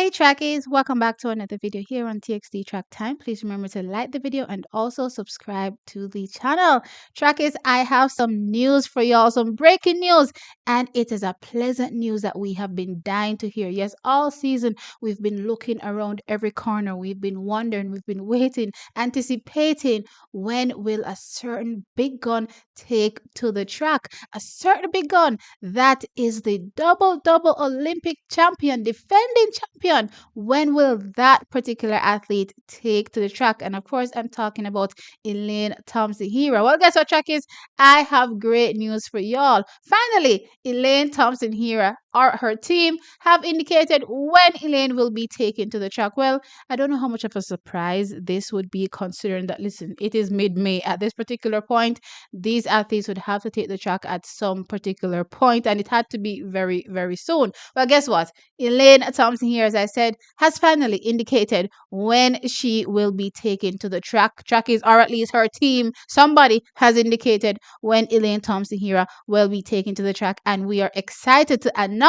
Hey trackies, welcome back to another video here on TXT Track Time. Please remember to like the video and also subscribe to the channel. Trackies, I have some news for y'all, some breaking news, and it is a pleasant news that we have been dying to hear. Yes, all season we've been looking around every corner. We've been wondering, we've been waiting, anticipating when will a certain big gun take to the track. A certain big gun that is the double Olympic champion, defending champion. When will that particular athlete take to the track? And of course, I'm talking about Elaine Thompson Herah. Well, guess what, trackies? I have great news for y'all. Finally, Elaine Thompson Herah or her team have indicated when Elaine will be taken to the track. Well, I don't know how much of a surprise this would be, considering that, listen, it is mid-May. At this particular point, these athletes would have to take the track at some particular point, and it had to be very soon. Well, guess what? Elaine Thompson here, as I said, has finally indicated when she will be taken to the track. Trackies, or at least her team, somebody has indicated when Elaine Thompson here will be taken to the track, and we are excited to announce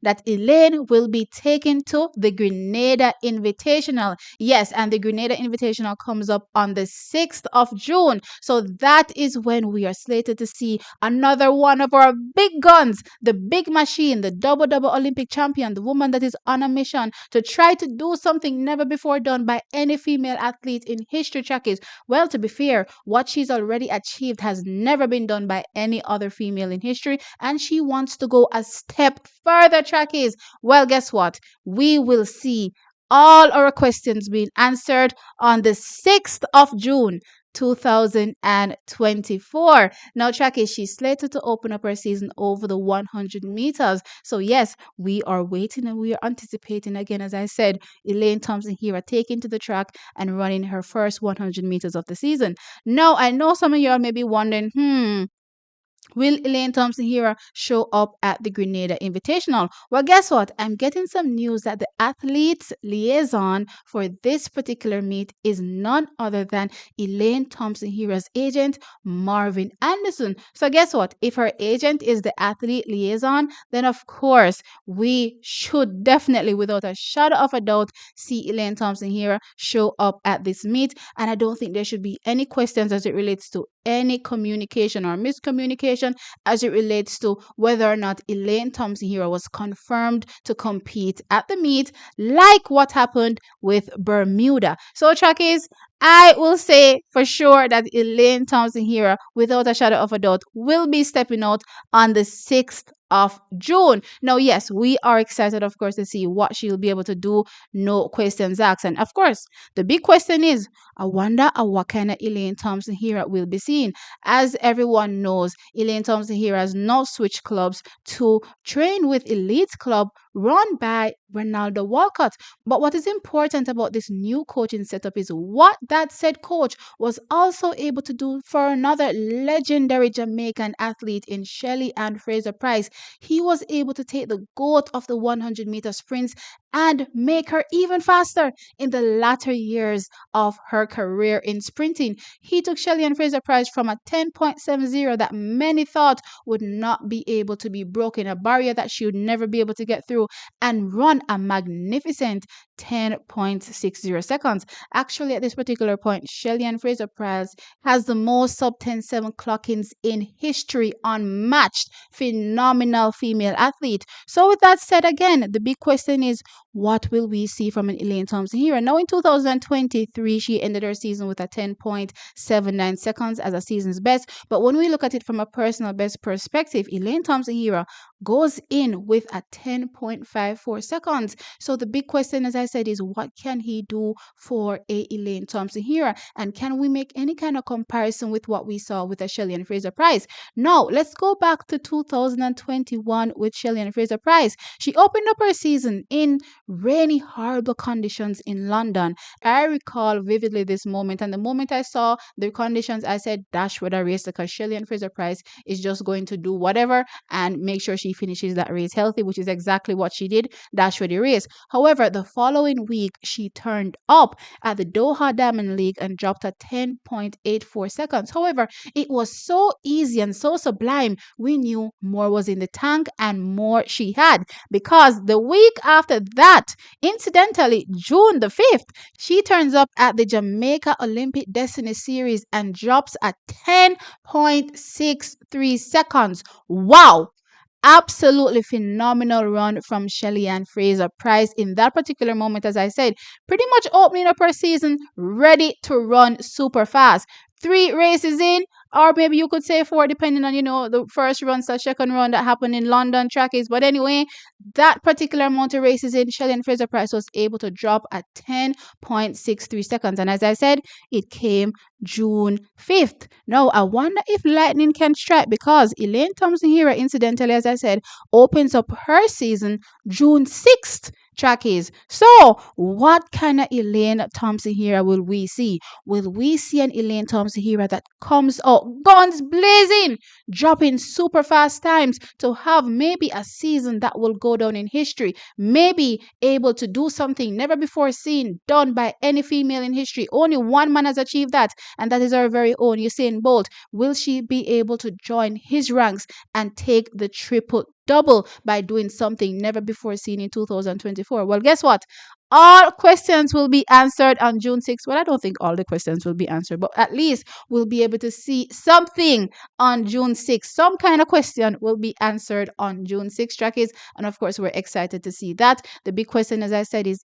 that Elaine will be taken to the Grenada Invitational. Yes, and the Grenada Invitational comes up on the 6th of June. So that is when we are slated to see another one of our big guns, the big machine, the double Olympic champion, the woman that is on a mission to try to do something never before done by any female athlete in history, trackies. Well, to be fair, what she's already achieved has never been done by any other female in history, and she wants to go a step further, trackies. Well, guess what? We will see all our questions being answered on the 6th of June. 2024. Now, trackies, she's slated to open up her season over the 100 meters. So, yes, we are waiting and we are anticipating again, as I said, Elaine Thompson here taking to the track and running her first 100 meters of the season. Now, I know some of y'all may be wondering, will Elaine Thompson here show up at the Grenada Invitational? Well, guess what? I'm getting some news that the athlete's liaison for this particular meet is none other than Elaine Thompson Herah's agent, Marvin Anderson. So, guess what? If her agent is the athlete liaison, then of course we should definitely, without a shadow of a doubt, see Elaine Thompson Herah show up at this meet. And I don't think there should be any questions as it relates to any communication or miscommunication as it relates to whether or not Elaine Thompson Herah was confirmed to compete at the meet, like what happened with Bermuda. So, trackies, I will say for sure that Elaine Thompson Herah, without a shadow of a doubt, will be stepping out on the 6th of June. Now, yes, we are excited, of course, to see what she'll be able to do. No questions asked. And of course, the big question is, I wonder what kind of Elaine Thompson Herah will be seen. As everyone knows, Elaine Thompson Herah has now switched clubs to train with Elite Club run by Ronaldo Walcott. But what is important about this new coaching setup is what that said coach was also able to do for another legendary Jamaican athlete in Shelly-Ann Fraser-Pryce. He was able to take the GOAT of the 100-meter sprints and make her even faster in the latter years of her career in sprinting. He took Shelly-Ann Fraser-Pryce from a 10.70 that many thought would not be able to be broken, a barrier that she would never be able to get through, and run a magnificent 10.60 seconds. Actually, at this particular point, Shelly-Ann Fraser-Pryce has the most sub 10.7 clock-ins in history, unmatched, phenomenal female athlete. So with that said, again, the big question is, what will we see from an Elaine Thompson Herah? Now, in 2023, she ended her season with a 10.79 seconds as a season's best. But when we look at it from a personal best perspective, Elaine Thompson Herah goes in with a 10.54 seconds. So the big question, as I said, is what can he do for a Elaine Thompson Herah? And can we make any kind of comparison with what we saw with a Shelly-Ann Fraser-Pryce? Now, let's go back to 2021 with Shelly-Ann Fraser-Pryce. She opened up her season in rainy, horrible conditions in London. I recall vividly this moment, and the moment I saw the conditions, I said, dash with a race, because Shelly-Ann Fraser-Pryce is just going to do whatever and make sure she finishes that race healthy, which is exactly what she did, dash with the race. However, the following week, she turned up at the Doha Diamond League and dropped a 10.84 seconds. However, it was so easy and so sublime, we knew more was in the tank and more she had, because the week after that, that, incidentally, June the 5th, she turns up at the Jamaica Olympic Destiny Series and drops at 10.63 seconds. Wow! Absolutely phenomenal run from Shelly-Ann Fraser Price in that particular moment, as I said, pretty much opening up her season, ready to run super fast. 3 races in, or maybe you could say 4, depending on, the first run, the second run that happened in London trackies. But anyway, that particular amount of races in, Shelly-Ann Fraser Price was able to drop at 10.63 seconds. And as I said, it came June 5th. Now, I wonder if lightning can strike, because Elaine Thompson Herah, incidentally, as I said, opens up her season June 6th. Trackies. So, what kind of Elaine Thompson Herah will we see? Will we see an Elaine Thompson Herah that comes out guns blazing, dropping super fast times to have maybe a season that will go down in history? Maybe able to do something never before seen done by any female in history. Only one man has achieved that, and that is our very own Usain Bolt. Will she be able to join his ranks and take the triple double by doing something never before seen in 2024? Well, guess what? All questions will be answered on June 6th. Well, I don't think all the questions will be answered, but at least we'll be able to see something on June 6th. Some kind of question will be answered on June 6th, trackies. And of course, we're excited to see that. The big question, as I said, is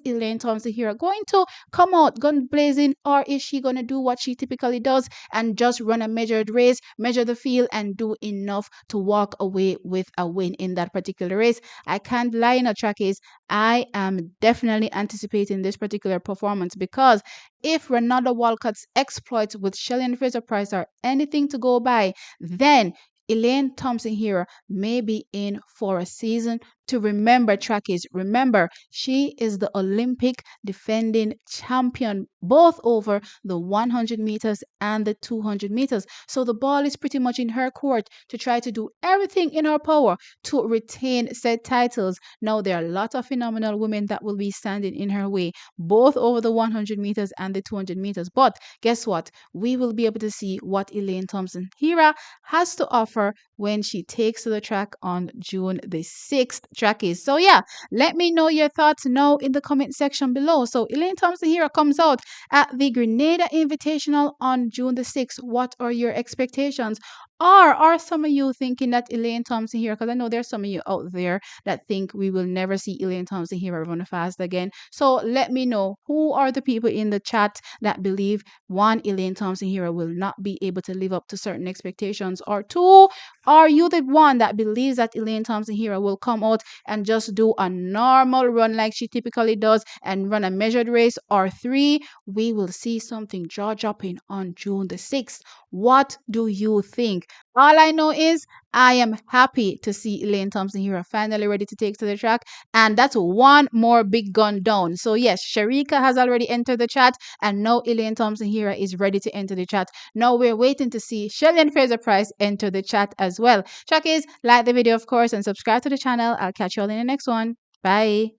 Elaine Thompson Herah going to come out gun blazing, or is she going to do what she typically does and just run a measured race, measure the field, and do enough to walk away with a win in that particular race? I can't lie in a trackies. I am definitely anticipating this particular performance, because if Ronaldo Walcott's exploits with Shelly-Ann Fraser Price are anything to go by, then Elaine Thompson Herah may be in for a season to remember, trackies. Remember, she is the Olympic defending champion, both over the 100 meters and the 200 meters. So the ball is pretty much in her court to try to do everything in her power to retain said titles. Now, there are a lot of phenomenal women that will be standing in her way, both over the 100 meters and the 200 meters. But guess what? We will be able to see what Elaine Thompson Herah has to offer when she takes to the track on June the 6th, trackies. So yeah, let me know your thoughts now in the comment section below. So Elaine Thompson Herah comes out at the Grenada Invitational on June the 6th. What are your expectations? Or are some of you thinking that Elaine Thompson Herah, because I know there's some of you out there that think we will never see Elaine Thompson Herah run fast again. So let me know, who are the people in the chat that believe, one, Elaine Thompson Herah will not be able to live up to certain expectations, or two, are you the one that believes that Elaine Thompson Herah will come out and just do a normal run like she typically does and run a measured race? Or three, we will see something jaw-dropping on June the 6th. What do you think? All I know is I am happy to see Elaine Thompson Herah finally ready to take to the track, and that's one more big gun down. So yes, Sharika has already entered the chat, and now Elaine Thompson Herah is ready to enter the chat. Now we're waiting to see Shelly-Ann Fraser Price enter the chat as well. Trackies, like the video, of course, and subscribe to the channel. I'll catch you all in the next one. Bye.